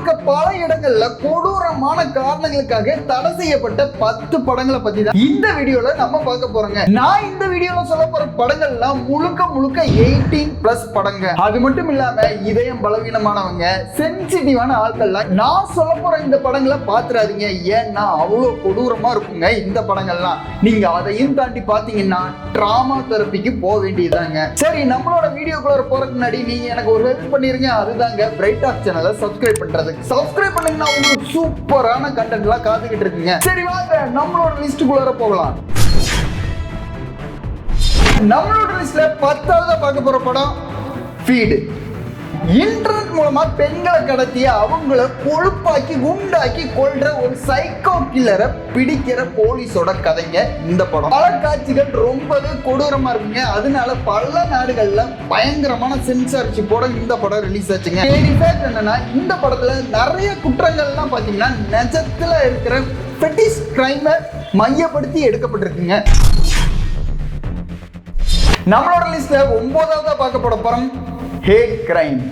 முழுக்க பல இடங்கள்ல கொடூரமான காரணங்களுக்காக தடை செய்யப்பட்ட 10 படங்களை பத்தி தான் இந்த வீடியோல நம்ம பார்க்க போறோங்க. நான் இந்த வீடியோல சொல்ல போற படங்கள்லாம் முழுக்க 18+ படங்க. அது மட்டும் இல்லாம இதயம் பலவீனமானவங்க, சென்சிட்டிவான ஆட்கள்லாம் நான் சொல்ல போற இந்த படங்களை பாத்துறாதீங்க. ஏன்னா அவ்வளவு கொடூரமா இருக்குங்க இந்த படங்கள்லாம். நீங்க அதையும் தாண்டி பாத்தீங்கன்னா டிராமா தெரபிக்கு போக வேண்டியதாங்க. சரி, நம்மளோட வீடியோக்குள்ள போறதுக்கு முன்னாடி நீங்க எனக்கு ஒரு ஹெல்ப் பண்ணிருங்க. அதுதாங்க பிரைட் டாக் சேனலை சப்ஸ்கிரைப் பண்றது. சப்ஸ்கிரைப் பண்ணீங்கன்னா உங்களுக்கு சூப்பரான கண்டென்ட் எல்லாம் காத்துக்கிட்டு இருக்குங்க. சரி வாங்க நம்மளோட லிஸ்டுக்குள்ள போகலாம். நம்மளோட லிஸ்ட்ல 10வது பார்க்க போற படம் ஃபீடு. இன்டர்நெட் மூலமா பெண்களை கடத்திய அவங்கள கொழுப்பாக்கி குண்டாக்கி கொல்ற ஒரு சைக்கோ கில்லரை பிடிக்கிற போலீஸோட கதைங்க இந்த படம். பல காட்சிகள் ரொம்பவே கொடூரமா இருக்குங்க. அதனால பல நாடுகள்ல பயங்கரமான சென்சார்ஷிப்போட இந்த படம் ரிலீஸ் ஆச்சுங்க. என்னன்னா இந்த படத்துல நிறைய குற்றங்கள்லாம் பாத்தீங்கன்னா நிஜத்துல இருக்கிற ஃபெட்டிஷ் கிரைமை மையப்படுத்தி எடுக்கப்பட்டிருக்குங்க. நம்மளோட லிஸ்ட்ல 9வது பார்க்க போற படம் ஹேட் கிரைம்.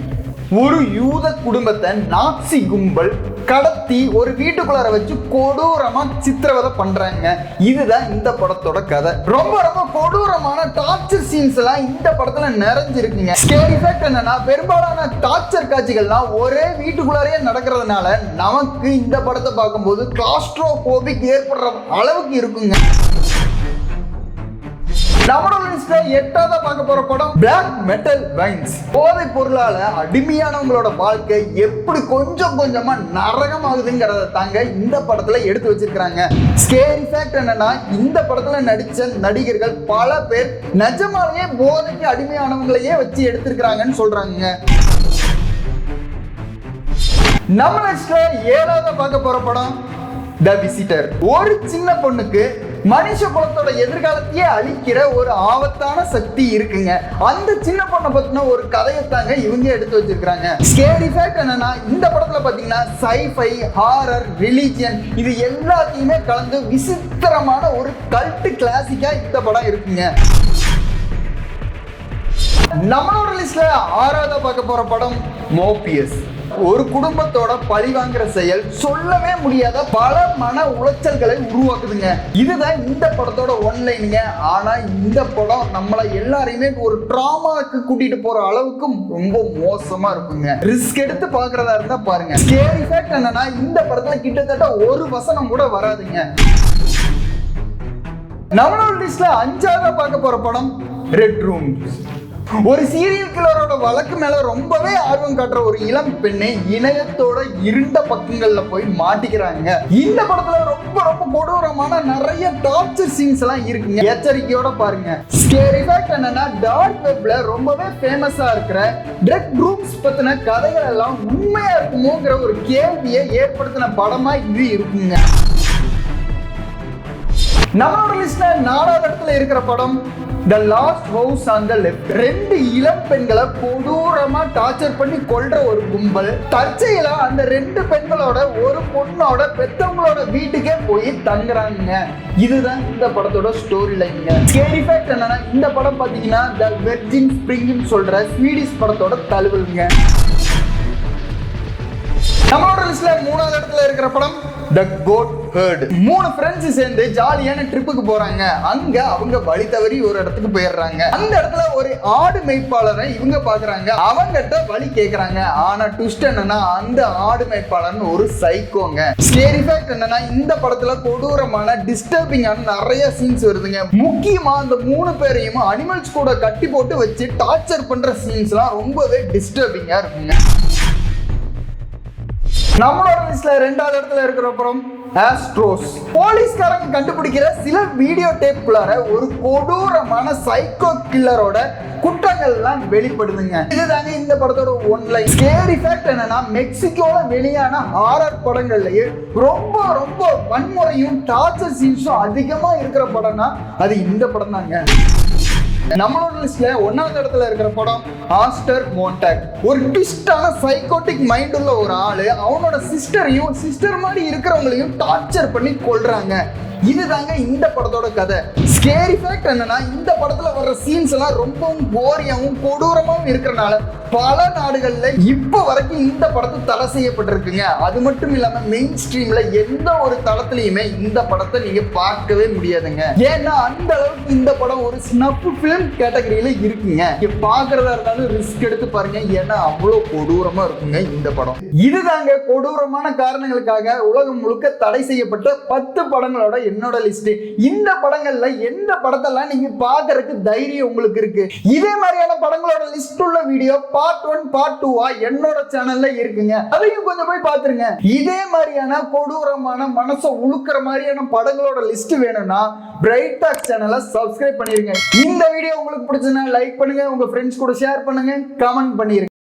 ஒரு யூத குடும்பத்தை நாட்சி கும்பல் கடத்தி ஒரு வீட்டுக்குள்ளார வச்சு கொடூரமா சித்திரவதை பண்றாங்க. இதுதான் இந்த படத்தோட கதை. ரொம்ப கொடூரமான டார்ச்சர் சீன்ஸ் எல்லாம் இந்த படத்துல நிறைஞ்சிருக்குங்க. ஸ்கேரி ஃபேக்ட் என்னன்னா பெரும்பாலான டார்ச்சர் காட்சிகள்லாம் ஒரே வீட்டுக்குள்ளாரே நடக்கிறதுனால நமக்கு இந்த படத்தை பார்க்கும்போது கிளாஸ்ட்ரோபோபிக் ஏற்படுற அளவுக்கு இருக்குங்க. நம்மளோட லிஸ்ட்ல 8வது பார்க்க போற படம் பிளாக் மெட்டல் வைன்ஸ். போதை பொருளால அடிமையானவங்களோட வாழ்க்கை எப்படி கொஞ்சம் கொஞ்சமா நரகமாகுதுங்கிறத தாங்க இந்த படத்துல எடுத்து வச்சிருக்காங்க. ஸ்கேரி ஃபேக்ட் என்னன்னா இந்த படத்துல நடிச்ச நடிகர்கள் பல பேர் நிஜமாலேயே போதைக்கு அடிமையானவங்களையே வச்சு எடுத்திருக்காங்கன்னு சொல்றாங்க. நம்ம லிஸ்ட்ல 7வது பார்க்க போற படம் த விசிட்டர். ஒரு சின்ன பொண்ணுக்கு மனுஷ குலத்தோட எதிர்காலத்தையே அழிக்கிற ஒரு ஆபத்தான சக்தி இருக்குங்க. அந்த சின்ன பொண்ணை பத்தின ஒரு கதையத்தாங்க இவங்க எடுத்து வச்சிருக்காங்க. ஸ்கேரி ஃபேக்ட் என்னன்னா இந்த படத்துல பாத்தீங்கன்னா சைஃபை, ஹாரர், ரிலீஜியன் இது எல்லாத்தையுமே கலந்து விசித்திரமான ஒரு கல்ட் கிளாசிக்கா இந்த படம் இருக்குங்க. நம்மளோட லிஸ்ட்ல 6வது பார்க்க போற படம் மோபியஸ். ஒரு குடும்பத்தோட பழி வாங்குற செயல் சொல்லவே முடியாத பல மன உளைச்சல்களை உருவாக்குதுங்க. இதுதான் இந்த படத்தோட ஒன்லைனுங்க. ஆனா இந்த படம் நம்மளை எல்லாரையுமே ஒரு டிராமாக்கு கூட்டிட்டு போற அளவுக்கு ரொம்ப மோசமா இருக்குங்க. ரிஸ்க் எடுத்து பாக்குறதா இருந்தா பாருங்க. ஸ்கேரி ஃபேக்ட் என்னன்னா இந்த படத்துல கிட்டத்தட்ட ஒரு வசனம் கூட வராதுங்க. நம்மளோட லிஸ்ட்ல 5வது பார்க்க போற படம் ரெட் ரூம். ஒரு சீரியல் கில்லரோட வழக்கு மேல ரொம்பவே ஆர்வம் காட்டுற ஒரு இளம் பெண்ணை இணையத்தோட இருண்ட பக்கங்கள்ல போய் மாட்டிக்கிறாங்க. இந்த படத்துல ரொம்ப கொடூரமான நிறைய டார்ச்சர் சீன்ஸ் எல்லாம் இருக்குங்க. எச்சரிக்கையோட பாருங்க. ஸ்கேரி ஃபேக்ட் என்னன்னா டார்க் வெப்ல ரொம்பவே ஃபேமஸா இருக்கிற ட்ரக் குரூப்ஸ் பத்தின கதைகள் எல்லாம் உண்மையா இருக்குமோங்கிற ஒரு கேள்வியை ஏற்படுத்தின படமா இது இருக்குங்க. நம்மளோட லிஸ்ட்ல 4வது இடத்துல இருக்கிற படம் the last house on the left. 2 இளம் பெண்களை கொடூரமா டார்ச்சர் பண்ணி கொல்ற ஒரு கும்பல் தற்செயலா அந்த 2 பெண்களோட ஒரு பொண்ணோட பெத்தவங்களோட வீட்டுக்கே போய் தங்குறாங்க. இதுதான் இந்த படத்தோட ஸ்டோரி லைனுங்க. ஸ்கேரி ஃபேக்ட் என்னன்னா இந்த படம் பாத்தீங்கன்னா த வெர்ஜின் ஸ்பிரிங்னு சொல்ற ஸ்வீடிஷ் படத்தோட தழுவலுங்க. நம்மளோட லிஸ்ட்ல 3வது இடத்துல இருக்கிற படம் த கோட் ஹர்ட். 3 ஃப்ரெண்ட்ஸ் சேர்ந்து ஜாலியான ட்ரிப்புக்கு போறாங்க. அங்க அவங்க வழி தவறி ஒரு இடத்துக்கு போயிடுறாங்க. அந்த இடத்துல ஒரு ஆடு மேய்ப்பாளரை இவங்க பாக்குறாங்க. அவங்கிட்ட வழி கேக்குறாங்க. ஆனா ட்விஸ்ட் என்னன்னா அந்த ஆடு மேய்ப்பாளர் ஒரு சைக்கோங்க. ஸ்கேரி ஃபேக்ட் என்னன்னா இந்த படத்துல கொடூரமான டிஸ்டர்பிங்கான நிறைய சீன்ஸ் வருதுங்க. முக்கியமா அந்த 3 பேரையும் அனிமல்ஸ் கூட கட்டி போட்டு வச்சு டார்ச்சர் பண்ற சீன்ஸ் எல்லாம் ரொம்பவே டிஸ்டர்பிங்கா இருக்குங்க. நம்மளோட லிஸ்ட்ல 2வது இடத்துல இருக்கிற படம் ஆஸ்ட்ரோஸ். போலீஸ்காரங்க கண்டுபிடிக்கிற சில வீடியோ டேப்குள்ளார ஒரு கொடூரமான சைக்கோ கில்லரோட குற்றங்கள் எல்லாம் வெளிப்படுதுங்க. இதுதாங்க இந்த படத்தோட ஒன்லைன். ஸ்கேரி ஃபேக்ட் என்னன்னா மெக்சிகோல வெளியான ஹாரர் படங்கள்லயே ரொம்ப வன்முறையும் டார்ச்சர் சீன்ஸும் அதிகமா இருக்கிற படம்னா அது இந்த படம் தாங்க. நம்மளோட லிஸ்ட்ல 1வது இடத்துல இருக்கிற படம் ஆஸ்டர் மோன்டாக். ஒரு ட்விஸ்டான சைக்கோட்டிக் மைண்ட் உள்ள ஒரு ஆளு அவனோட சிஸ்டரையும் சிஸ்டர் மாதிரி இருக்கிறவங்களையும் டார்ச்சர் பண்ணி கொல்றாங்க. இதுதாங்க இந்த படத்தோட கதை. ஸ்கேரி ஃபேக்ட் என்னன்னா, இந்த படத்துல வர்ற சீன்ஸ் எல்லாம் ரொம்பவும் கோரியாவும் கொடூரமாவும் இருக்கிறனால பல நாடுகள்ல இப்ப வரைக்கும் இந்த படத்தை தடை செய்யப்பட்டிருக்குங்க. அது மட்டும் இல்லாம மெயின் ஸ்ட்ரீம்ல எந்த ஒரு தளத்திலையுமே இந்த படத்தை நீங்க பார்க்கவே முடியாதுங்க. ஏன்னா அந்த அளவுக்கு இந்த படம் ஒரு ஸ்னஃப் ஃபிலிம் கேட்டகரியில இருக்குங்க. நீங்க பார்க்கறதா இருந்தாலும் ரிஸ்க் எடுத்து பாருங்க, ஏன்னா அவ்வளவு கொடூரமா இருக்குங்க இந்த படம். இதுதாங்க கொடூரமான காரணங்களுக்காக உலகம் முழுக்க தடை செய்யப்பட்ட 10 படங்களோட என்னோட லிஸ்ட். இந்த படங்கள்ல எந்த படத்தெல்லாம் நீங்க பார்க்கறதுக்கு தைரியம் உங்களுக்கு இருக்கு? இதே மாதிரியான படங்களோட லிஸ்ட் உள்ள வீடியோ பார்ட் 1 பார்ட் 2 என்னோட சேனல்ல இருக்குங்க. அதையும் கொஞ்சம் போய் பாத்துருங்க. இதே மாதிரியான கொடூரமான மனசை உழுக்கிற மாதிரியான படங்களோட லிஸ்ட் வேணும்னா பிரைட் டாக் சேனலை சப்ஸ்கிரைப் பண்ணிருங்க. இந்த வீடியோ உங்களுக்கு பிடிச்சதுன்னா லைக் பண்ணுங்க, உங்க ஃப்ரெண்ட்ஸ் கூட ஷேர் பண்ணுங்க, கமெண்ட் பண்ணிருங்க.